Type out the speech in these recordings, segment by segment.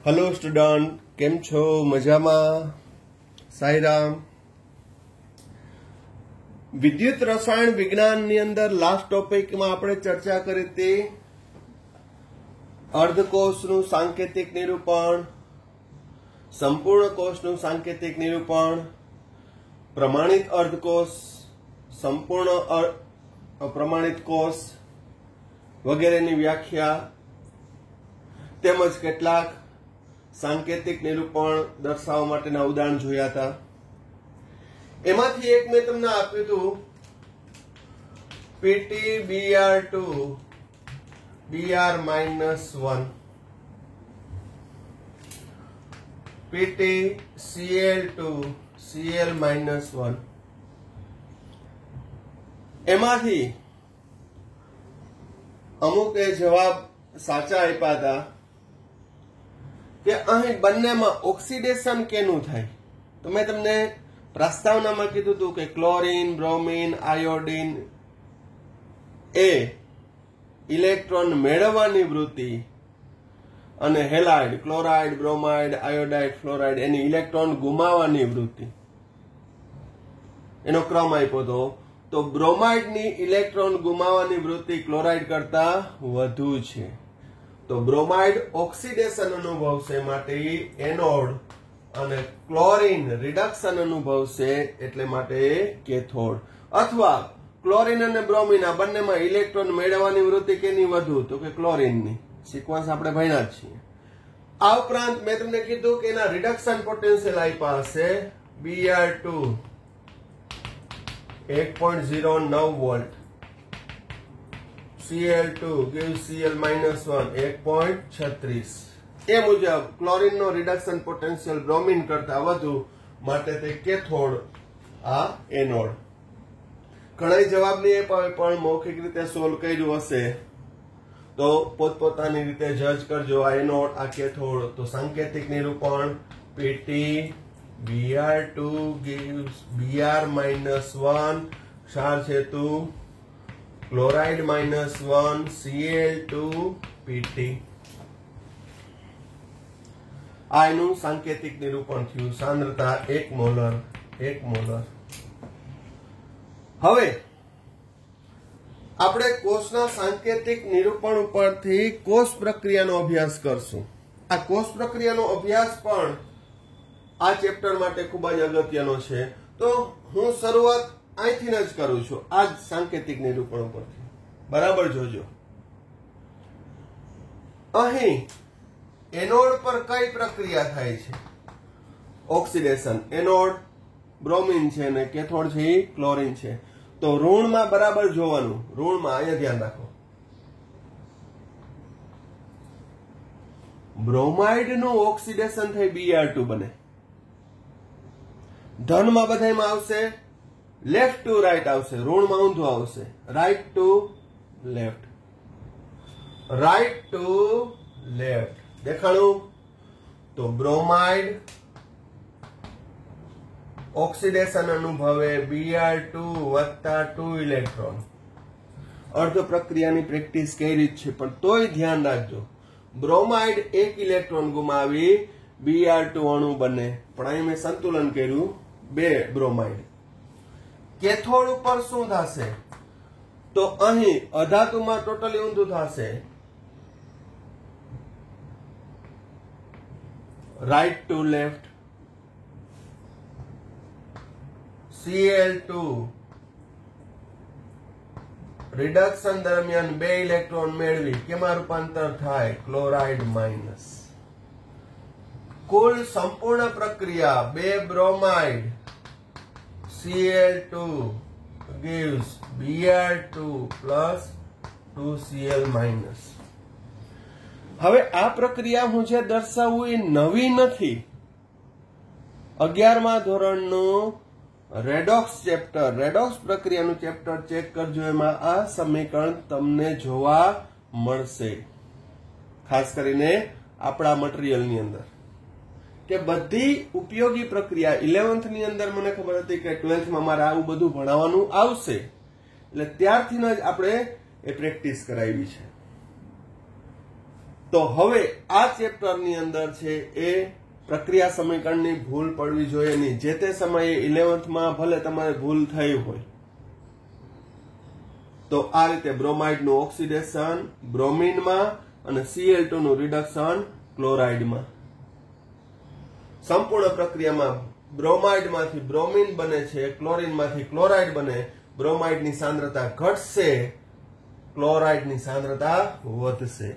Hello student, केम छो? मजामा? साईराम। विद्युत रसायण विज्ञान ની અંદર લાસ્ટ ટોપિકમાં આપણે ચર્ચા કરી હતી અર્ધકોષનું સાંકેતિક નિરૂપણ, સંપૂર્ણ કોષનું સાંકેતિક નિરૂપણ, પ્રમાણિત અર્ધકોષ, સંપૂર્ણ અપ્રમાણિત કોષ વગેરેની વ્યાખ્યા તેમજ કેટલાક સાંકેતિક નિરૂપણ દર્શાવવા માટેના ઉદાહરણ જોયા હતા। એમાંથી એક મેં તમને આપ્યું હતું PtBr2 Br-1 PtCl2 Cl-1 એમાંથી અમુક જવાબ સાચા આપ્યા હતા કે અહીં બંનેમાં ઓક્સિડેશન કેનું થાય। તો મેં તમને પ્રસ્તાવનામાં કીધું હતું કે ક્લોરીન, બ્રોમિન, આયોડીન એ ઇલેક્ટ્રોન મેળવવાની વૃત્તિ અને halide, chloride, bromide, iodide, fluoride એની ઇલેક્ટ્રોન ગુમાવવાની વૃત્તિ એનો ક્રમ આપ્યો હતો। તો બ્રોમાઇડની ઇલેક્ટ્રોન ગુમાવવાની વૃત્તિ ક્લોરાઇડ કરતા વધુ છે। તો બ્રોમાઇડ ઓક્સિડેશન અનુભવશે માટે એનોડ અને ક્લોરીન રિડક્શન અનુભવશે એટલે માટે કેથોડ। અથવા ક્લોરીન અને બ્રોમિન આ બંનેમાં ઇલેક્ટ્રોન મેળવવાની વૃત્તિ કેની વધુ? તો કે ક્લોરીનની। સિક્વન્સ આપણે ભણ્યા જ છીએ। આ ઉપરાંત મેં તમને કીધું કે એના રિડક્શન પોટેન્શિયલ આપ્યા હશે Br2 1.09 volt, Cl2 gives Cl-1 1.36 એ મુજબ ક્લોરીનનો રિડક્શન પોટેન્શિયલ બ્રોમિન કરતા વધુ માટે તે કેથોડ, આ એનોડ। ઘણા જવાબ નહીં આપ્યા પણ મૌખિક રીતે સોલ્વ કર્યું હશે તો પોતપોતાની રીતે જજ કરજો। આ એનોડ, આ કેથોડ। તો સાંકેતિક નિરૂપણ PtBr2 gives Br-1 ક્ષાર હેતુ ક્લોરાઇડ -1 Cl2 Pt। આ એનું સાંકેતિક નિરૂપણ થયું, સાંદ્રતા 1 મોલર 1 મોલર। હવે આપણે કોષના સાંકેતિક નિરૂપણ ઉપરથી કોષ પ્રક્રિયાનો અભ્યાસ કરશું। આ કોષ પ્રક્રિયાનો અભ્યાસ પણ આ ચેપ્ટર માટે ખૂબ જ અગત્યનો છે। તો હું શરૂઆત અહીંથી જ કરું છું, આ જ સાંકેતિક નિરૂપણ ઉપરથી। બરાબર જોજો। અહીં એનોડ પર કઈ પ્રક્રિયા થાય છે? ઓક્સિડેશન। એનોડ બ્રોમિન છે અને કેથોડ છે એ ક્લોરીન છે। તો ઋણમાં બરાબર જોવાનું, ઋણમાં અહીંયા ધ્યાન રાખો। બ્રોમાઇડ નું ઓક્સિડેશન થઈ Br2 બને। ધનમાં બધામાં આવશે લેફ્ટ ટુ રાઈટ આવશે, ઋણમાં ઊંધું આવશે, right to left, right to left દેખાણું? તો બ્રોમાઇડ ઓક્સિડેશન અનુભવે Br2 વત્તા 2 ઇલેક્ટ્રોન। અર્ધ પ્રક્રિયાની પ્રેક્ટિસ કરી છે પણ તોય ધ્યાન રાખજો, બ્રોમાઇડ 1 ઇલેક્ટ્રોન ગુમાવી Br2 અણુ બને, પણ અહીં મેં સંતુલન કર્યું 2 બ્રોમાઇડ। કેથોડ ઉપર શું થશે? તો અહીં અધાતુમાં ટોટલી ઊંધું થશે, right to left. Cl2 reduction દરમિયાન 2 ઇલેક્ટ્રોન મેળવી કેમાં રૂપાંતર થાય? Chloride minus. કુલ સંપૂર્ણ પ્રક્રિયા 2 bromide Cl2 gives Br2 plus 2Cl-. હવે આ પ્રક્રિયા હું જે દર્શાવું એ નવી નથી। 11મા ધોરણનું રેડોક્સ ચેપ્ટર, રેડોક્સ પ્રક્રિયાનું ચેપ્ટર ચેક કરજો, એમાં આ સમીકરણ તમને જોવા મળશે। ખાસ કરીને આપણા મટીરીયલની અંદર કે બધી ઉપયોગી પ્રક્રિયા 11th ની અંદર મને ખબર હતી કે 12th માં મારે આવું બધું ભણાવવાનું આવશે, એટલે ત્યારથી જ આપણે એ પ્રેક્ટિસ કરાવી છે। તો હવે આ ચેપ્ટરની અંદર છે એ પ્રક્રિયા સમીકરણની ભૂલ પડવી જોઈએ નહીં. જે તે સમયે 11th માં ભલે તમારે ભૂલ થઈ હોય તો આ રીતે બ્રોમાઇડનું ઓક્સિડેશન બ્રોમિનમાં અને Cl2 નું રિડક્શન ક્લોરાઇડમાં. સંપૂર્ણ પ્રક્રિયામાં બ્રોમાઇડમાંથી બ્રોમિન બને છે, ક્લોરીનમાંથી ક્લોરાઇડ બને. બ્રોમાઇડની સાંદ્રતા ઘટશે, ક્લોરાઇડની સાંદ્રતા વધશે.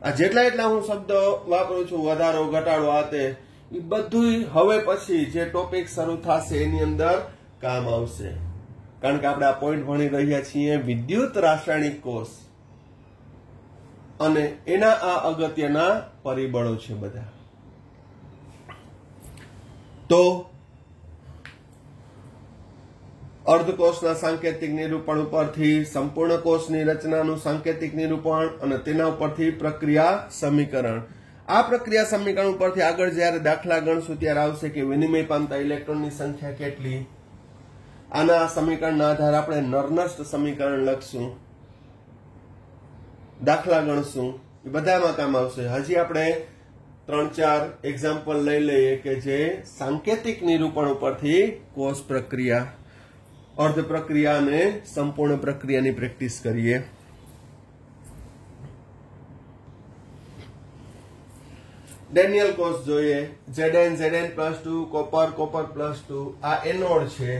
આ જેટલા હું શબ્દ વાપરું છું, વધારો ઘટાડો આ તે, એ બધું હવે પછી જે ટોપિક શરૂ થશે એની અંદર કામ આવશે. કારણ કે આપણે આ પોઈન્ટ ભણી રહ્યા છીએ વિદ્યુત રાસાયણિક કોષ અને એના આ અગત્યના પરિબળો છે બધા. તો અર્ધકોષના સાંકેતિક નિરૂપણ ઉપરથી સંપૂર્ણ કોષની રચનાનું સાંકેતિક નિરૂપણ અને તેના ઉપરથી પ્રક્રિયા સમીકરણ. આ પ્રક્રિયા સમીકરણ ઉપરથી આગળ જ્યારે દાખલા ગણશું ત્યારે આવશે કે વિનિમય પામતા ઇલેક્ટ્રોનની સંખ્યા કેટલી. આના સમીકરણના આધારે આપણે નરનસ્ટ સમીકરણ લખશું, દાખલા ગણશું, એ બધામાં કામ આવશે. હજી આપણે 3-4 એક્ઝામ્પલ લઈ લઈએ કે જે સાંકેતિક નિરૂપણ ઉપરથી કોષ પ્રક્રિયા, અર્ધ પ્રક્રિયા અને સંપૂર્ણ પ્રક્રિયાની પ્રેક્ટિસ કરીએ. ડેનિયલ કોષ જોઈએ. Zn+2 કોપર +2 આ એનોડ છે,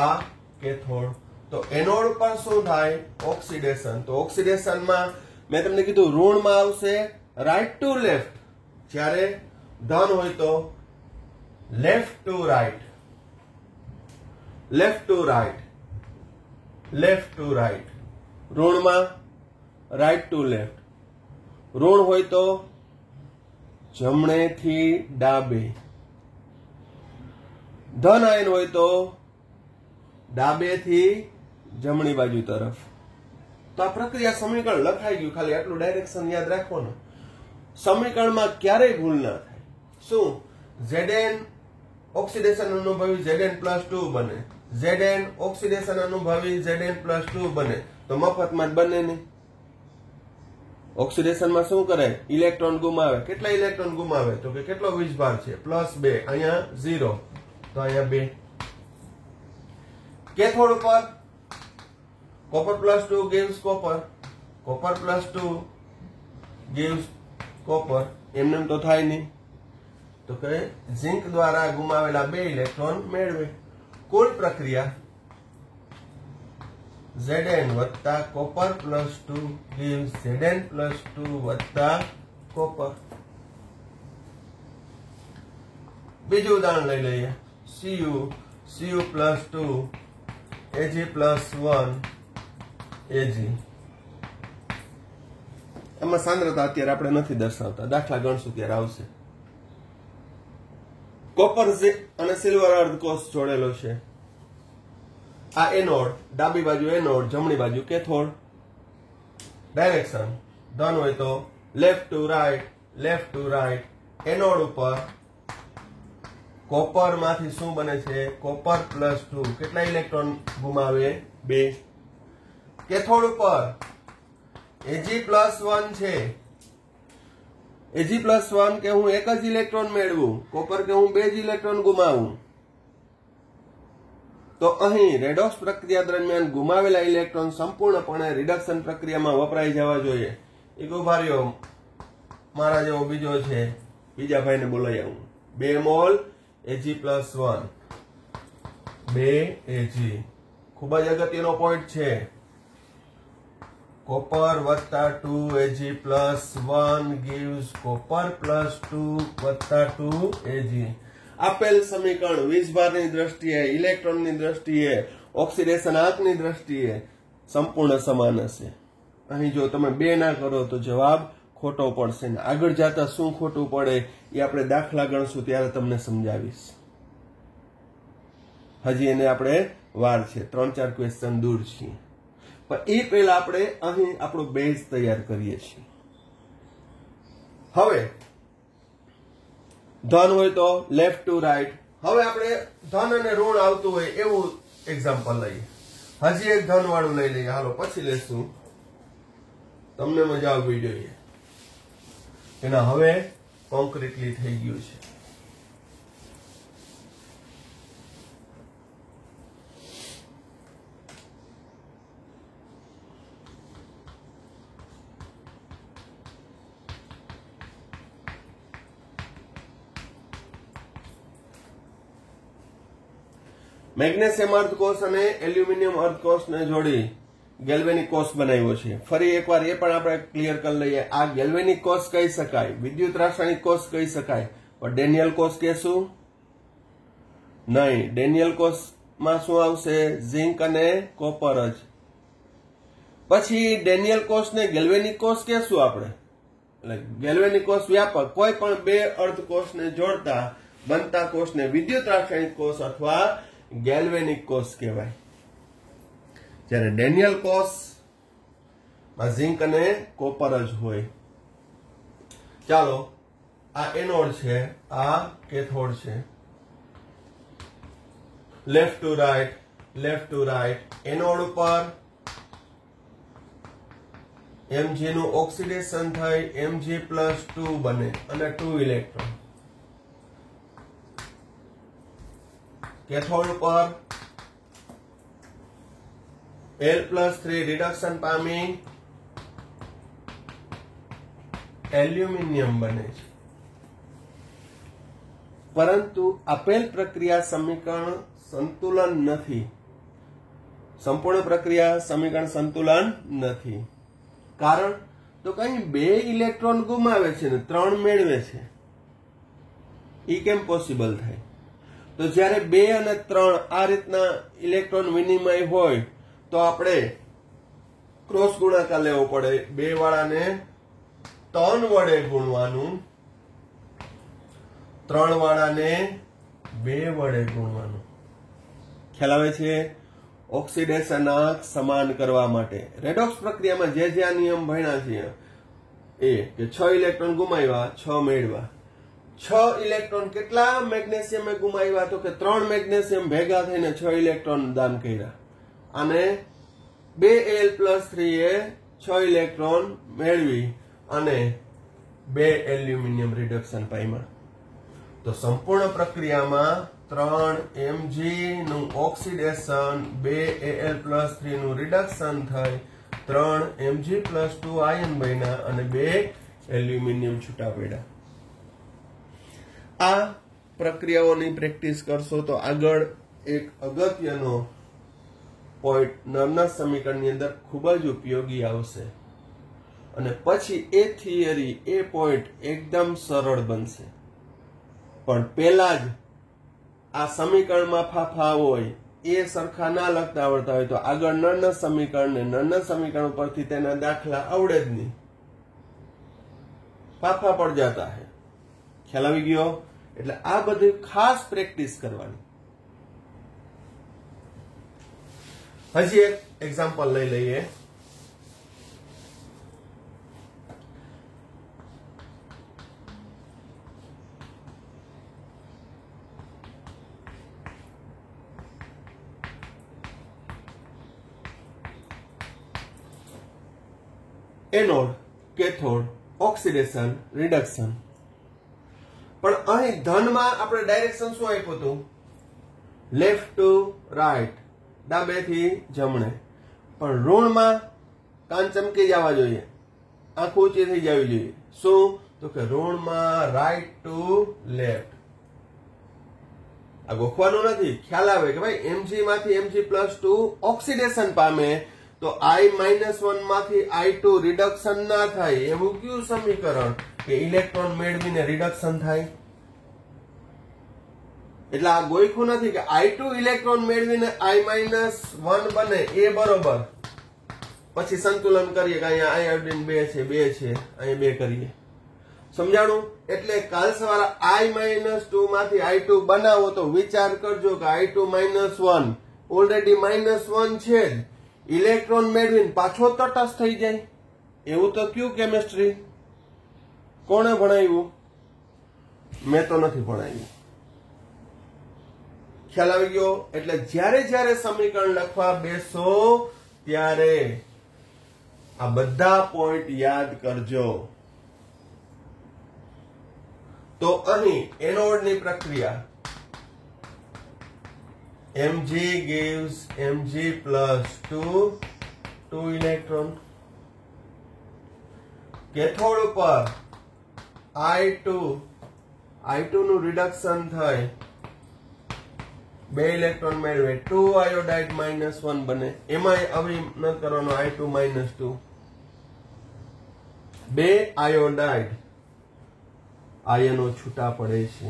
આ કેથોડ. તો એનોડ પર શું થાય? ઓક્સિડેશન. તો ઓક્સિડેશનમાં મેં તમને કીધું ઋણમાં આવશે રાઈટ ટુ લેફ્ટ, જ્યારે ધન હોય તો left to right, left to right, left to right. ઋણમાં રાઈટ ટુ લેફ્ટ. ઋણ હોય તો જમણેથી ડાબે. ધન આયન હોય તો ડાબેથી જમણી બાજુ તરફ. તો આ પ્રક્રિયા સમીકરણ લખાઈ ગયું, ખાલી આટલું ડાયરેક્શન યાદ રાખવાનું. સમીકરણમાં ક્યારેય ભૂલ ના થાય. શું? Zn ઓક્સિડેશન અનુભવી Zn+2 બને, Zn ઓક્સિડેશન અનુભવી Zn+2 બને. તો મફતમાં જ બને નહીં. ઓક્સિડેશનમાં શું કરે? ઇલેક્ટ્રોન ગુમાવે. કેટલા ઇલેક્ટ્રોન ગુમાવે? તો કે કેટલો વીજભાર છે? +2. અહીંયા 0, તો અહીંયા 2. કેથોડ ઉપર copper +2 gives copper, copper +2 gives copper. એમને તો થાય નહીં. તો કે ઝિંક દ્વારા ગુમાવેલા 2 ઇલેક્ટ્રોન મેળવે. કુલ પ્રક્રિયા Zn વત્તા કોપર +2 gives Zn+2 વત્તા કોપર. બીજું ઉદાહરણ લઈ લઈએ. Cu+2 Ag+1 Ag. એમાં સાંદ્રતા અત્યારે આપણે નથી દર્શાવતા, દાખલા ગણશું ત્યારે આવશે. કોપર અને સિલ્વર અર્ધકોષ જોડેલો છે. આ એનોડ, ડાબી બાજુ એનોડ, જમણી બાજુ કેથોડ. ડાયરેક્શન ધન હોય તો left to right, left to right. Anode ઉપર કોપર માંથી શું બને છે? કોપર +2. કેટલા ઇલેક્ટ્રોન ગુમાવે? 2. કેથોડ ઉપર Ag+1 છે. Ag+1 કે હું એક જ ઇલેક્ટ્રોન મેળવું, કોપર કે હું 2 જ ઇલેક્ટ્રોન ગુમાવું. તો અહીં રેડોક્સ પ્રક્રિયા દરમિયાન ગુમાવેલા ઇલેક્ટ્રોન સંપૂર્ણપણે રિડક્શન પ્રક્રિયામાં વપરાઈ જવા જોઈએ. એક ઉભા રહ્યો, મારા જેવો બીજો છે, બીજા ભાઈને બોલાવી આવું. 2 મોલ Ag+1, 2 Ag. ખૂબ જ અગત્યનો પોઈન્ટ છે. કોપર વત્તા 2 Ag+1 gives કોપર +2 વત્તા 2 Ag. આપેલ સમીકરણ વીજભારની દ્રષ્ટિએ, ઇલેક્ટ્રોનની દ્રષ્ટિએ, ઓક્સિડેશન આંકની દ્રષ્ટિએ સંપૂર્ણ સમાન હશે. અહીં જો તમે 2 ના કરો તો જવાબ ખોટો પડશે. ને આગળ જતા શું ખોટું પડે એ આપણે દાખલા ગણશું ત્યારે તમને સમજાવીશ. હજી એને આપણે વાર છે, 3-4 ક્વેશ્ચન દૂર છીએ. પણ એ પહેલા આપણે અહીં આપણો બેઝ તૈયાર કરીએ છીએ. હવે ધન હોય તો લેફ્ટ ટુ રાઈટ. હવે આપણે ધન અને ઋણ આવતું હોય એવું એક્ઝામ્પલ લઈએ. હજી એક ધન વાળું લઈ લઈએ. હાલો પછી લેશું, તમને મજા આવવી જોઈએ. એના હવે કોન્ક્રીટલી થઈ ગયું છે. મેગ્નેશિયમ અર્ધકોષ અને એલ્યુમિનિયમ અર્ધકોષને જોડી ગેલ્વેનિક કોષ બનાવ્યો છે. ફરી એકવાર એ પણ આપણે ક્લિયર કરી લઈએ. આ ગેલ્વેનિક કોષ કહી શકાય, વિદ્યુત રાસાયણિક કોષ કહી શકાય, પણ ડેનિયલ કોષ કહેશું નહીં. ડેનિયલ કોષમાં શું આવશે? ઝિંક અને કોપર જ. પછી ડેનિયલ કોષને ગેલ્વેનિક કોષ કહેશું આપણે. એટલે ગેલ્વેનિક કોષ વ્યાપક કોઈ પણ બે અર્ધકોષને જોડતા બનતા કોષને વિદ્યુત રાસાયણિક કોષ અથવા ગેલ્વેનિક કોષ કહેવાય. જ્યારે ડેનિયલ કોષ માં ઝિંક અને કોપર જ હોય. ચાલો, આ એનોડ છે, આ કેથોડ છે. Left to right, left to right. Anode ઉપર Mg નું ઓક્સિડેશન થઈ Mg+2 બને અને 2 ઇલેક્ટ્રોન. કેથોડ ઉપર L+3 રિડક્શન પામી એલ્યુમિનિયમ બને છે. પરંતુ આપેલ પ્રક્રિયા સમીકરણ સંતુલન નથી. સંપૂર્ણ પ્રક્રિયા સમીકરણ સંતુલન નથી. કારણ તો કઈ 2 ઇલેક્ટ્રોન ગુમાવે છે ને 3 મેળવે છે. ઈ કેમ પોસિબલ થાય? તો જ્યારે 2 અને 3 આ રીતના ઇલેક્ટ્રોન વિનિમય હોય તો આપણે ક્રોસ ગુણાકાર લેવો પડે. 2 વાળાને 3 વડે ગુણવાનું, 3 વાળાને 2 વડે ગુણવાનું. ખ્યાલ આવે છે? ઓક્સિડેશનાંક સમાન કરવા માટે રેડોક્સ પ્રક્રિયામાં જે આ નિયમ ભણ્યા છે એ કે 6 ઇલેક્ટ્રોન ગુમાવ્યા 6 મેળવ્યા. 6 ઇલેક્ટ્રોન કેટલા મેગ્નેશિયમે ગુમાવ્યા? તો કે 3 મેગ્નેશિયમ ભેગા થઈને 6 ઇલેક્ટ્રોન દાન કર્યા અને 2Al+3 એ 6 ઇલેક્ટ્રોન મેળવી અને 2 એલ્યુમિનિયમ રિડક્શન પામ્યા. તો સંપૂર્ણ પ્રક્રિયામાં 3 Mg નું ઓક્સિડેશન, 2 Al+3 નું રિડક્શન થઈ 3 Mg+2 આયન બન્યા અને 2 એલ્યુમિનિયમ છૂટા પડ્યા. આ પ્રક્રિયાઓની પ્રેક્ટિસ કરશો તો આગળ એક અગત્યનો પોઈન્ટ નરના સમીકરણની અંદર ખૂબ જ ઉપયોગી આવશે અને પછી એ થિયરી, એ પોઈન્ટ એકદમ સરળ બનશે. પણ પહેલા જ આ સમીકરણમાં ફાફા હોય, એ સરખા ના લખતા આવડતા હોય તો આગળ નરના સમીકરણ ને નરના સમીકરણ ઉપરથી તેના દાખલા આવડે જ નહીં, ફાફા પડ જાતા હે. ખ્યાલ આવી ગયો? એટલે આ બધી ખાસ પ્રેક્ટિસ કરવાની. હજી એક એક્ઝામ્પલ લઈ લઈએ. Anode, cathode, oxidation, reduction. પણ અહીં ધનમાં આપણે ડાયરેક્શન શું આપ્યું હતું? લેફ્ટ ટુ રાઈટ, ડાબેથી જમણે. પણ ઋણમાં કાન ચમકી જવા જોઈએ, આંખ ઊંચી થઈ જવી જોઈએ. શું? તો કે ઋણમાં રાઈટ ટુ લેફ્ટ. આ ગોખવાનું નથી, ખ્યાલ આવે કે ભાઈ Mg માંથી Mg+2 ઓક્સિડેશન પામે તો I-1 માંથી I2 રિડક્શન ના થાય. એવું કયું સમીકરણ કે ઇલેક્ટ્રોન મેળવીને રિડક્શન થાય? એટલે આ ગોખ્યું નથી કે I2 ઇલેક્ટ્રોન મેળવીને I-1 બને એ બરોબર. પછી સંતુલન કરીએ કે અહીંયા આયોડિન 2 છે, 2 છે, અહીંયા 2 કરીએ. સમજાણું? એટલે કાલ સવારે I-2 માંથી I2 બનાવો તો વિચાર કરજો કે I2-1 ઓલરેડી -1 છે જ. ઇલેક્ટ્રોન મેળવીને પાછો તટસ્થ થઈ જાય. એવું તો કયું કેમિસ્ટ્રી? કોણે ભણાવ્યું? મેં તો નથી ભણાવ્યું. ખ્યાલ આવી ગયો? એટલે જ્યારે જ્યારે સમીકરણ લખવા બેસો ત્યારે આ બધા પોઈન્ટ યાદ કરજો. તો અહીં એનોડની પ્રક્રિયા Mg gives Mg plus 2 electron. Cathode ઉપર I2 નું રિડક્શન થાય 2 ઇલેક્ટ્રોન મેળવે 2 આયોડાઇડ -1 બને. એમાં હવે ન કરવાનો I2 -2 2 આયોડાઇડ આયનો છૂટા પડે છે.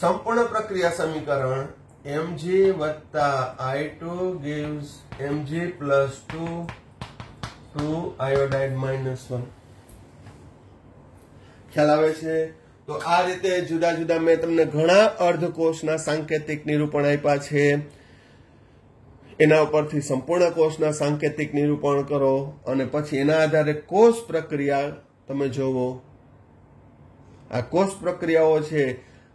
સંપૂર્ણ પ્રક્રિયા સમીકરણ Mg વત્તા I2 gives Mg plus 2 iodide -1. ખ્યાલ આવે છે? તો આ રીતે જુદા જુદા મેં તમને ઘણા અર્ધકોષના સાંકેતિક નિરૂપણ આપ્યા છે. એના ઉપરથી સંપૂર્ણ કોષના સાંકેતિક નિરૂપણ કરો અને પછી એના આધારે કોષ પ્રક્રિયા તમે જોવો. આ કોષ પ્રક્રિયાઓ છે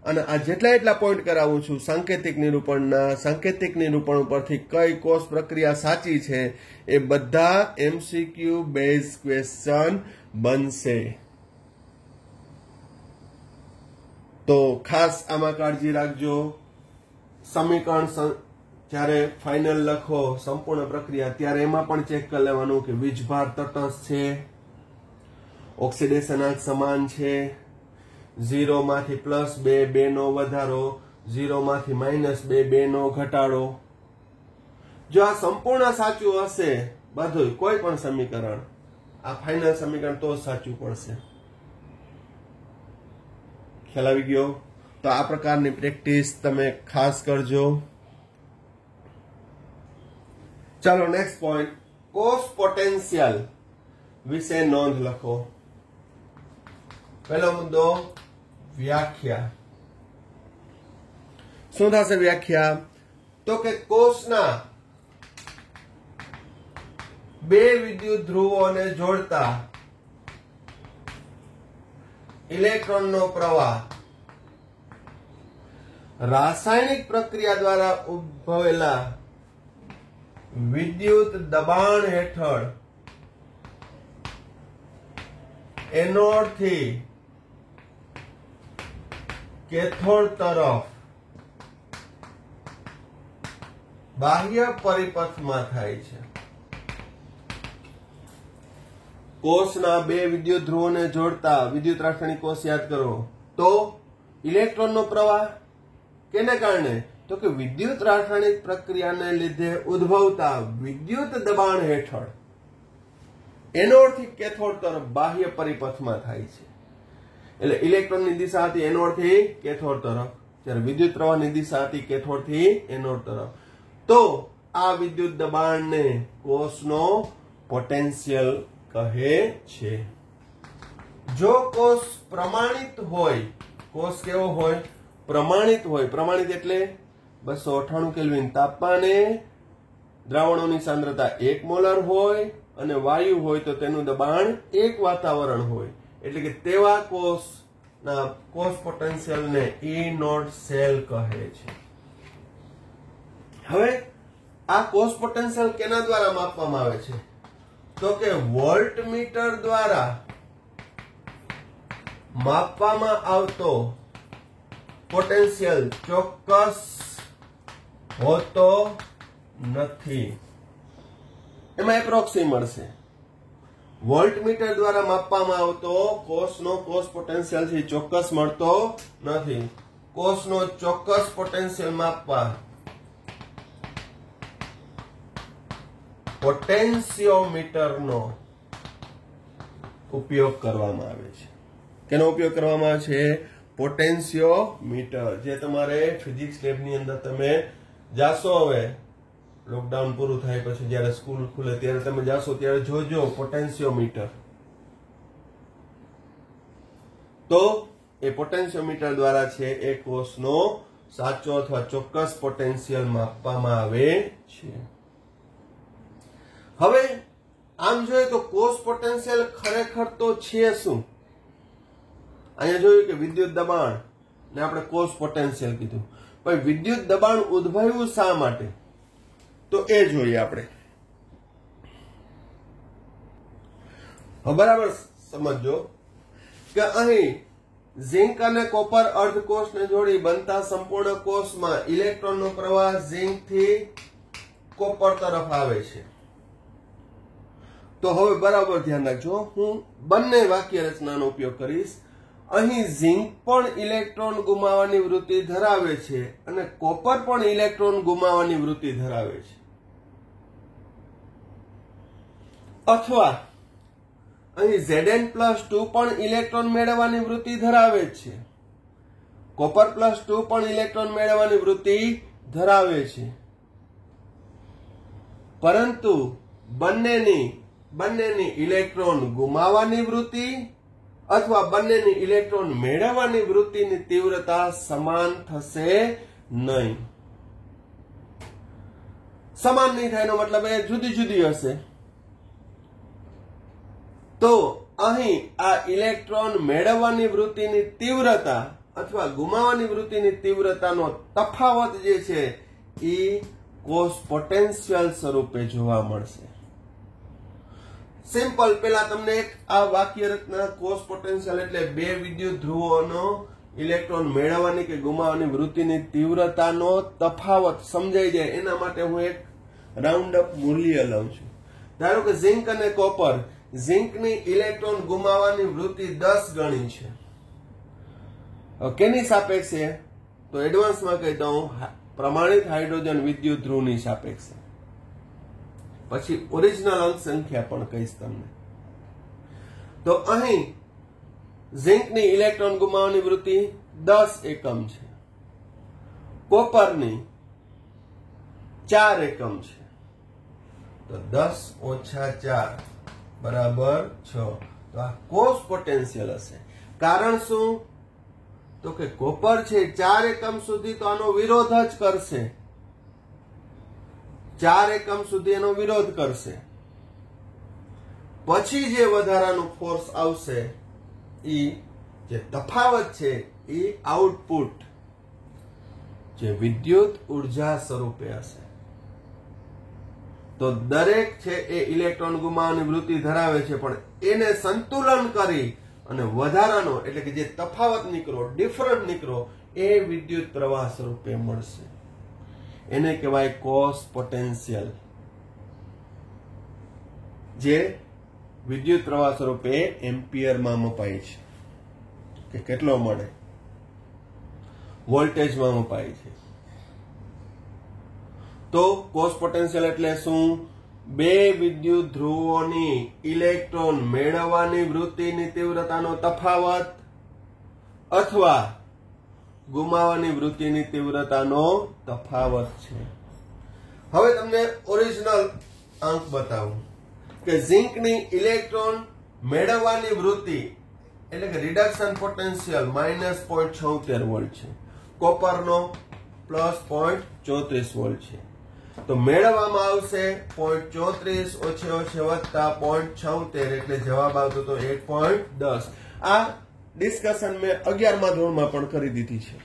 અને આ જેટલા એટલા પોઈન્ટ કરાવું છું સાંકેતિક નિરૂપણ ઉપરથી કઈ કોષ પ્રક્રિયા સાચી છે એ બધા MCQ બેઝ ક્વેશ્ચન બનશે. તો ખાસ આમાં કાળજી રાખજો. સમીકરણ જ્યારે ફાઇનલ લખો સંપૂર્ણ પ્રક્રિયા ત્યારે એમાં પણ ચેક કરી લેવાનું કે વીજભાર તટસ્થ છે, ઓક્સિડેશન આંક સમાન છે, 0 માંથી +2 2 નો વધારો, 0 માંથી -2 2 નો ઘટાડો. જો આ સંપૂર્ણ સાચું હશે બધું કોઈ પણ સમીકરણ, આ ફાઇનલ સમીકરણ તો સાચું પડશે. ખ્યાલ આવી ગયો? તો આ પ્રકારની પ્રેક્ટિસ તમે ખાસ કરજો. ચાલો નેક્સ્ટ પોઈન્ટ, કોષ પોટેન્શિયલ વિશે નોંધ લખો. પહેલો મુદ્દો વ્યાખ્યા. શું થશે વ્યાખ્યા? તો કે કોષના બે વિદ્યુત ધ્રુવોને જોડતા ઇલેક્ટ્રોનનો પ્રવાહ રાસાયણિક પ્રક્રિયા દ્વારા ઉદ્ભવેલા વિદ્યુત દબાણ હેઠળ એનોડ થી કેથોડ તરફ બાહ્ય પરિપથમાં થાય છે. કોષના બે વિદ્યુત ધ્રુવોને જોડતા વિદ્યુત રાસાયણિક કોષ યાદ કરો તો ઇલેક્ટ્રોનનો પ્રવાહ કેને કારણે? તો કે વિદ્યુત રાસાયણિક પ્રક્રિયાને લીધે ઉદ્ભવતા વિદ્યુત દબાણ હેઠળ એનોડ થી કેથોડ તરફ બાહ્ય પરિપથમાં થાય છે. એટલે ઇલેક્ટ્રોનની દિશા હતી એનોડ થી કેથોડ તરફ, જ્યારે વિદ્યુત પ્રવાહની દિશા હતી કેથોડ થી એનોડ તરફ. તો આ વિદ્યુત દબાણને કોષનો પોટેન્શિયલ કહે છે. જો કોષ પ્રમાણિત હોય, કોષ કેવો હોય? પ્રમાણિત હોય. પ્રમાણિત એટલે 298 કેલ્વિન તાપમાને દ્રાવણોની સાંદ્રતા 1 મોલર હોય અને વાયુ હોય તો તેનું દબાણ 1 વાતાવરણ હોય. એટલે કે તેવા કોષના કોષ પોટેન્શિયલને E0 સેલ કહે છે. હવે આ કોષ પોટેન્શિયલ કેના દ્વારા માપવામાં આવે છે? તો કે વોલ્ટમીટર દ્વારા માપવામાં આવતો પોટેન્શિયલ ચોક્કસ હોતો નથી. એમાં એપ્રોક્સી મળશે. વોલ્ટમીટર દ્વારા માપવામાં આવતો કોષનો કોષ પોટેન્શિયલ થી ચોક્કસ મળતો નથી. કોષનો ચોક્કસ પોટેન્શિયલ માપવા પોટેન્શિયોમીટરનો ઉપયોગ કરવામાં આવે છે. કેનો ઉપયોગ કરવામાં આવે છે? પોટેન્શિયોમીટર. જે તમારે ફિઝિક્સ લેબની અંદર તમે જાશો, હવે લોકડાઉન પૂરું થાય પછી જયારે સ્કૂલ ખુલે ત્યારે તમે જાશો ત્યારે જોજો પોટેન્શિયોમીટર. તો એ પોટેન્શિયોમીટર દ્વારા છે એ કોષનો સાચો અથવા ચોક્કસ પોટેન્શિયલ માપવામાં આવે છે. હવે આમ જોઈએ તો કોષ પોટેન્શિયલ ખરેખર તો છે શું? અહીંયા જોયું કે વિદ્યુત દબાણ ને આપણે કોષ પોટેન્શિયલ કીધું. પણ વિદ્યુત દબાણ ઉદ્ભવ્યું શા માટે? તો એ જોઈએ આપણે. બરાબર સમજો કે અહીં ઝિંક અને કોપર અર્ધકોષને જોડી બનતા સંપૂર્ણ કોષમાં ઇલેક્ટ્રોનનો પ્રવાહ ઝિંક થી કોપર તરફ આવે છે. તો હવે બરાબર ધ્યાન રાખજો, હું બંને વાક્ય રચનાનો ઉપયોગ કરીશ. અહીં ઝિંક પણ ઇલેક્ટ્રોન ગુમાવવાની વૃત્તિ ધરાવે છે અને કોપર પણ ઇલેક્ટ્રોન ગુમાવવાની વૃત્તિ ધરાવે છે. અથવા અહીં Zn+2 પણ ઇલેક્ટ્રોન મેળવવાની વૃત્તિ ધરાવે છે, કોપર +2 પણ ઇલેક્ટ્રોન મેળવવાની વૃત્તિ ધરાવે છે, પરંતુ બંનેની ઇલેક્ટ્રોન ગુમાવવાની વૃત્તિ અથવા બંનેની ઇલેક્ટ્રોન મેળવવાની વૃત્તિની તીવ્રતા સમાન થશે નહીં. સમાન નહીં થાય એનો મતલબ એ જુદી જુદી હશે. તો અહીં આ ઇલેક્ટ્રોન મેળવવાની વૃત્તિની તીવ્રતા અથવા ગુમાવવાની વૃત્તિની તીવ્રતાનો તફાવત જે છે એ કોષ પોટેન્શિયલ સ્વરૂપે જોવા મળશે. સિમ્પલ, પેલા તમને એક આ વાક્ય રચના કોષ પોટેન્શિયલ એટલે બે વિદ્યુત ધ્રુવોનો ઇલેક્ટ્રોન મેળવવાની કે ગુમાવવાની વૃત્તિની તીવ્રતાનો તફાવત સમજાઈ જાય એના માટે હું એક રાઉન્ડ અપ મૂલ્ય લઉં છું. ધારો કે ઝિંક અને કોપર, ઝિંકની ઇલેક્ટ્રોન ગુમાવવાની વૃત્તિ 10 ગણી છે. કેની સાપેક્ષે? તો એડવાન્સમાં કહી દઉં, પ્રમાણિત હાઇડ્રોજન વિદ્યુત ધ્રુવની સાપેક્ષે. પછી ઓરિજિનલ અંક સંખ્યા પણ કહીશ તમને. તો અહીં ઝિંકની ઇલેક્ટ્રોન ગુમાવવાની વૃત્તિ 10 એકમ છે, કોપરની 4 એકમ છે. તો 10 - 4 બરાબર 6. તો આ કોષ પોટેન્શિયલ હશે. કારણ શું? તો કે કોપર છે 4 એકમ સુધી તો આનો વિરોધ જ કરશે, 4 એકમ સુધી એનો વિરોધ કરશે. પછી જે વધારાનું ફોર્સ આવશે એ જે તફાવત છે એ આઉટપુટ જે વિદ્યુત ઉર્જા સ્વરૂપે હશે. તો દરેક છે એ ઇલેક્ટ્રોન ગુમાવવાની વૃત્તિ ધરાવે છે, પણ એને સંતુલન કરી અને વધારાનો એટલે કે જે તફાવત નીકળો, ડિફરન્ટ નીકળો, એ વિદ્યુત પ્રવાહ સ્વરૂપે મળશે. એને કહેવાય કોષ પોટેન્શિયલ, જે વિદ્યુત પ્રવાહ સ્વરૂપે એમ્પિયરમાં મપાય છે કે કેટલો મળે, વોલ્ટેજમાં મપાય છે. તો કોષ પોટેન્શિયલ એટલે શું? બે વિદ્યુત ધ્રુવોની ઇલેક્ટ્રોન મેળવવાની વૃત્તિની તીવ્રતાનો તફાવત અથવા ગુમાવવાની વૃત્તિની તીવ્રતાનો તફાવત છે. હવે તમને ઓરિજિનલ અંક બતાવું કે ઝિંકની ઇલેક્ટ્રોન મેળવવાની વૃત્તિ એટલે કે રિડક્શન પોટેન્શિયલ -0.76 વોલ્ટ છે, કોપરનો +0.34 વોલ્ટ છે. તો મેળવવામાં આવશે 0.34 ઓછે -0.76 એટલે જવાબ આવતો તો 1.10. આ ડિસ્કશન મેં 11મા ધોરણમાં પણ કરી દીધી છે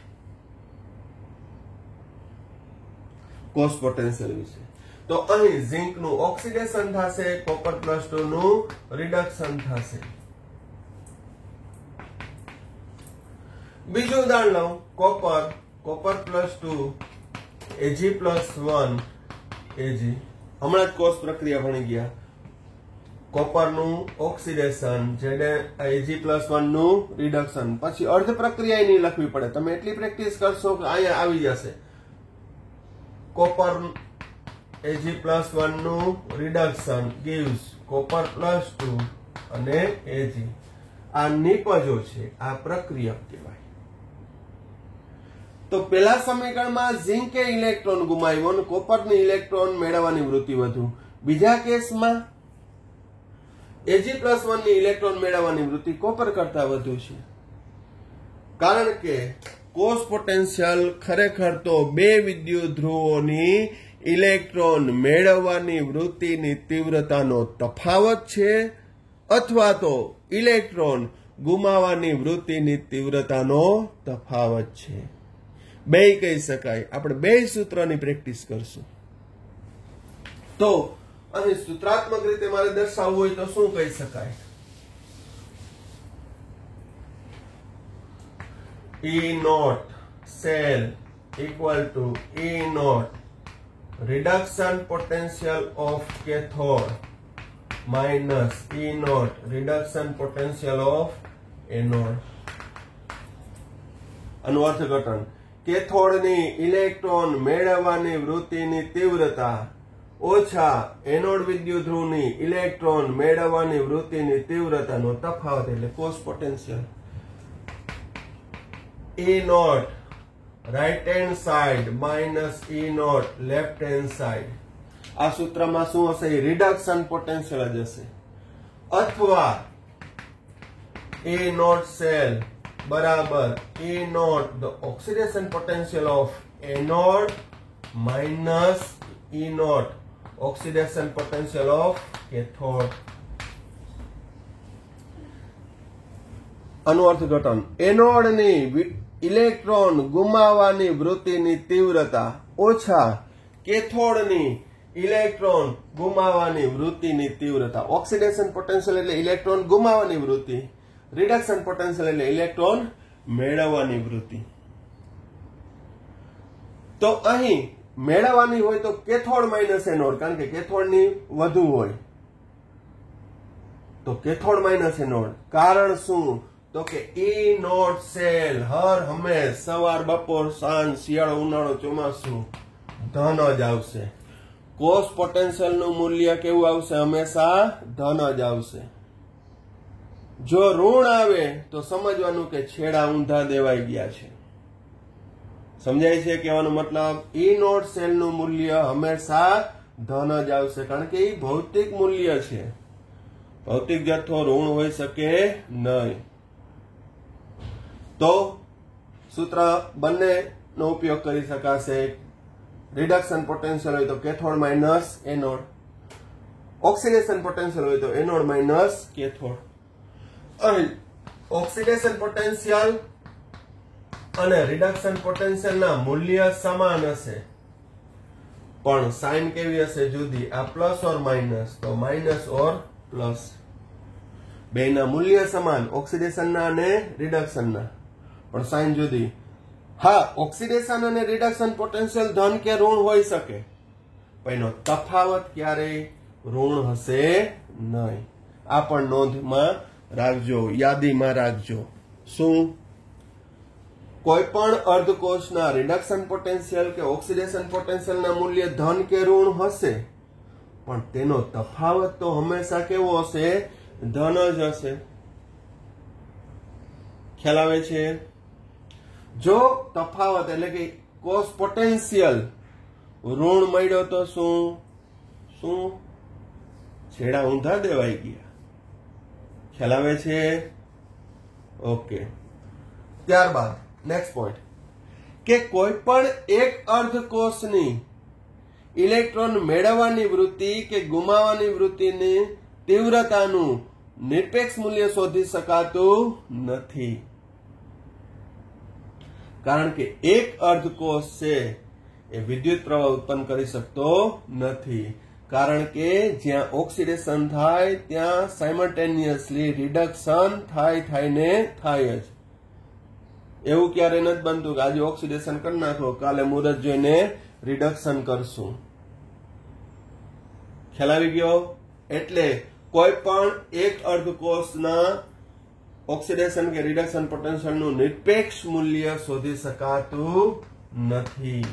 કોષ પોટેન્શિયલ વિશે. તો અહીં ઝિંક નું ઓક્સિડેશન થશે, કોપર +2 નું રિડક્શન થશે. બીજું ઉદાહરણ લઉં, કોપર +2 Ag+1 Ag. હમણાં જ કોષ પ્રક્રિયા ભણી ગયા. કોપરનું ઓક્સિડેશન, Ag+1 નું રિડક્શન. પછી અર્ધ પ્રક્રિયા નહીં લખવી પડે, તમે એટલી પ્રેક્ટિસ કરશો કે અહીંયા આવી જશે. કોપર Ag+1 નું રિડક્શન gives કોપર +2 અને Ag. આ નિપજો છે, આ પ્રક્રિયા કહેવાય. તો પેલા સમીકરણમાં ઝિંકે ઇલેક્ટ્રોન ગુમાવ્યો અને કોપરની ઇલેક્ટ્રોન મેળવવાની વૃત્તિ વધુ. બીજા કેસમાં Ag+1 ની ઇલેક્ટ્રોન મેળવવાની વૃત્તિ કોપર કરતા વધુ છે. કારણ કે કોષ પોટેન્શિયલ ખરેખર તો બે વિદ્યુત ધ્રુવોની ઇલેક્ટ્રોન મેળવવાની વૃત્તિની તીવ્રતાનો તફાવત છે અથવા તો ઇલેક્ટ્રોન ગુમાવવાની વૃત્તિની તીવ્રતાનો તફાવત છે. બે કહી શકાય. આપણે બે સૂત્રની પ્રેક્ટિસ કરશું. તો અહીં સૂત્રાત્મક રીતે મારે દર્શાવવું હોય તો શું કહી શકાય? E naught cell equal to E naught reduction potential of cathode minus E naught reduction potential of anode. આનું અર્થઘટન કેથોડની ઇલેક્ટ્રોન મેળવવાની વૃત્તિની તીવ્રતા ઓછા એનોડ વિદ્યુત ધ્રુવની ઇલેક્ટ્રોન મેળવવાની વૃત્તિની તીવ્રતાનો તફાવત એટલે cos potential. E naught right hand side minus E naught left hand side. આ સૂત્રમાં શું હશે? રિડક્શન પોટેન્શિયલ જ હશે. અથવા E naught cell બરાબર E naught the oxidation potential of anode minus E naught oxidation potential of cathode. આનું અર્થઘટન એનોડની ઇલેક્ટ્રોન ગુમાવવાની વૃત્તિની તીવ્રતા ઓછા કેથોડની ઇલેક્ટ્રોન ગુમાવવાની વૃત્તિની તીવ્રતા. ઓક્સિડેશન પોટેન્શિયલ એટલે ઇલેક્ટ્રોન ગુમાવવાની વૃત્તિ, રિડક્શન પોટેન્શિયલ એટલે ઇલેક્ટ્રોન મેળવવાની વૃત્તિ. તો અહીં મેળવવાની હોય તો કેથોડ માઇનસ એનોડ, કારણ કે કેથોડની વધુ હોય તો કેથોડ માઇનસ એનોડ. કારણ શું? તો કે E naught સેલ હર હંમેશ સવાર બપોર સાંજ શિયાળો ઉનાળો ચોમાસું ધન જ આવશે. કોસ પોટેન્શિયલ નું મૂલ્ય કેવું આવશે? હંમેશા ધન જ આવશે. જો ઋણ આવે તો સમજવાનું કે છેડા ઊંધા દેવાઈ ગયા છે. સમજાય છે કહેવાનો મતલબ? E naught સેલ નું મૂલ્ય હંમેશા ધન જ આવશે, કારણ કે એ ભૌતિક મૂલ્ય છે. ભૌતિક જથ્થો ઋણ હોઈ શકે નહીં. તો સૂત્ર બંનેનો ઉપયોગ કરી શકાશે. રિડક્શન પોટેન્શિયલ હોય તો cathode minus anode, oxidation potential હોય તો એનોડ માઇનસ કેથોડ. અહીં ઓક્સિડેશન પોટેન્શિયલ અને રિડક્શન પોટેન્શિયલ ના મૂલ્ય સમાન હશે, પણ સાઇન કેવી હશે? જુદી. આ પ્લસ ઓર માઇનસ, તો માઇનસ ઓર પ્લસ. બેના મૂલ્ય સમાન, ઓક્સિડેશનના અને રિડક્શનના, પણ સાઇન જુદી. હા, ઓક્સિડેશન અને રિડક્શન પોટેન્શિયલ ધન કે ઋણ હોઈ શકે, પણ એનો તફાવત ક્યારેય ઋણ હશે નહીં. આ પણ નોંધમાં રાખજો, યાદીમાં રાખજો. શું? કોઈ પણ અર્ધકોષના રિડક્શન પોટેન્શિયલ કે ઓક્સિડેશન પોટેન્શિયલના મૂલ્ય ધન કે ઋણ હશે, પણ તેનો તફાવત તો હંમેશા કેવો હશે? ધન જ હશે. ખ્યાલ આવે છે? જો તફાવત એટલે કે કોસ પોટેન્શિયલ ઋણ મળ્યો તો શું? છેડા ઊંધા દેવાઈ ગયા. ખ્યાલ આવે છે? ઓકે. ત્યારબાદ નેક્સ્ટ પોઈન્ટ કે કોઈ પણ એક અર્ધકોષની ઇલેક્ટ્રોન મેળવવાની વૃત્તિ કે ગુમાવવાની વૃત્તિની તીવ્રતાનું નિરપેક્ષ મૂલ્ય શોધી શકાતું નથી, કારણ કે એક અર્ધકોષ છે એ વિદ્યુત પ્રવાહ ઉત્પન્ન કરી શકતો નથી, કારણ કે જ્યાં ઓક્સિડેશન થાય ત્યાં સાયમલ્ટેનિયસલી રિડક્શન થાય જ. એવું ક્યારે નથી બનતું કે આજે ઓક્સિડેશન કરી નાખો, કાલે મુહૂર્ત જોઈને રિડક્શન કરશું. ખ્યાલ આવી ગયો? એટલે કોઈ પણ એક અર્ધકોષના ઓક્સિડેશન કે રિડક્શન પોટેન્શિયલ નું નિરપેક્ષ મૂલ્ય શોધી શકાતું નથી.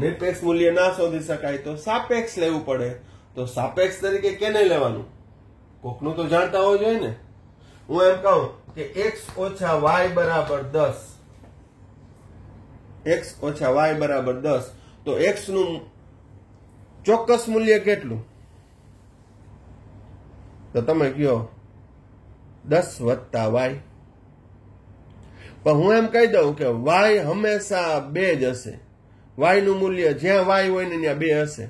નિરપેક્ષ મૂલ્ય ના શોધી શકાય તો સાપેક્ષ લેવું પડે. તો સાપેક્ષ તરીકે કેને લેવાનું? કોકનું તો જાણતા હોવું જોઈએ ને. હું એમ કહું કે x ઓછા y બરાબર 10, x ઓછા y બરાબર 10, તો x નું ચોક્કસ મૂલ્ય કેટલું? તો તમે કયો 10 વત્તા y. પણ હું એમ કહી દઉં કે y હંમેશા 2 જ હશે. y નું મૂલ્ય જ્યાં y હોય ને ત્યાં 2 હશે.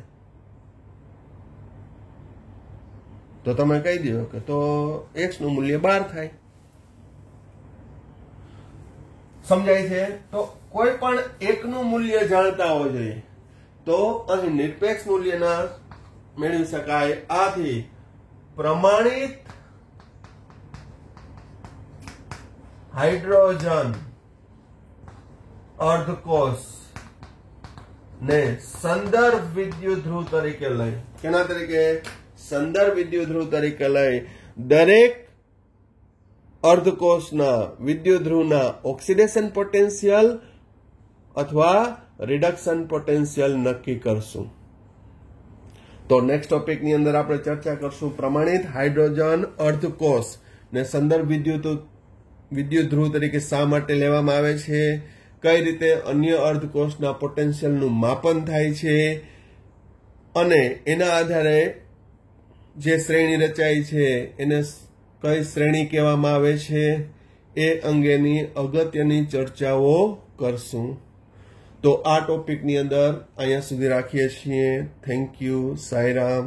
તો તમે કહી દો કે તો x નું મૂલ્ય 12 થાય. સમજાય છે? તો કોઈ પણ એકનું મૂલ્ય જાણતા હોવું જોઈએ તો અહીં નિરપેક્ષ મૂલ્યના મેળવી શકાય. આથી પ્રમાણિત હાઇડ્રોજન અર્ધકોષ ને સંદર્ભ વિદ્યુત ધ્રુવ તરીકે લઈ, કેના તરીકે? સંદર્ભ વિદ્યુત ધ્રુવ તરીકે લઈ દરેક અર્ધકોષના વિદ્યુત ધ્રુવના ઓક્સિડેશન પોટેન્શિયલ અથવા રિડક્શન પોટેન્શિયલ નક્કી કરશું. તો નેક્સ્ટ ટોપિકની અંદર આપણે ચર્ચા કરશું પ્રમાણિત હાઇડ્રોજન અર્ધકોષ ને સંદર્ભ વિદ્યુત ધ્રુવ તરીકે શા માટે લેવામાં આવે છે, કઈ રીતે અન્ય અર્ધકોષના પોટેન્શિયલનું માપન થાય છે અને એના આધારે જે શ્રેણી રચાય છે એને કઈ શ્રેણી કહેવામાં આવે છે એ અંગેની અગત્યની ચર્ચાઓ કરશું. તો આ ટોપિકની અંદર અહીંયા સુધી રાખીએ છીએ. Thank you. સાંઈરામ.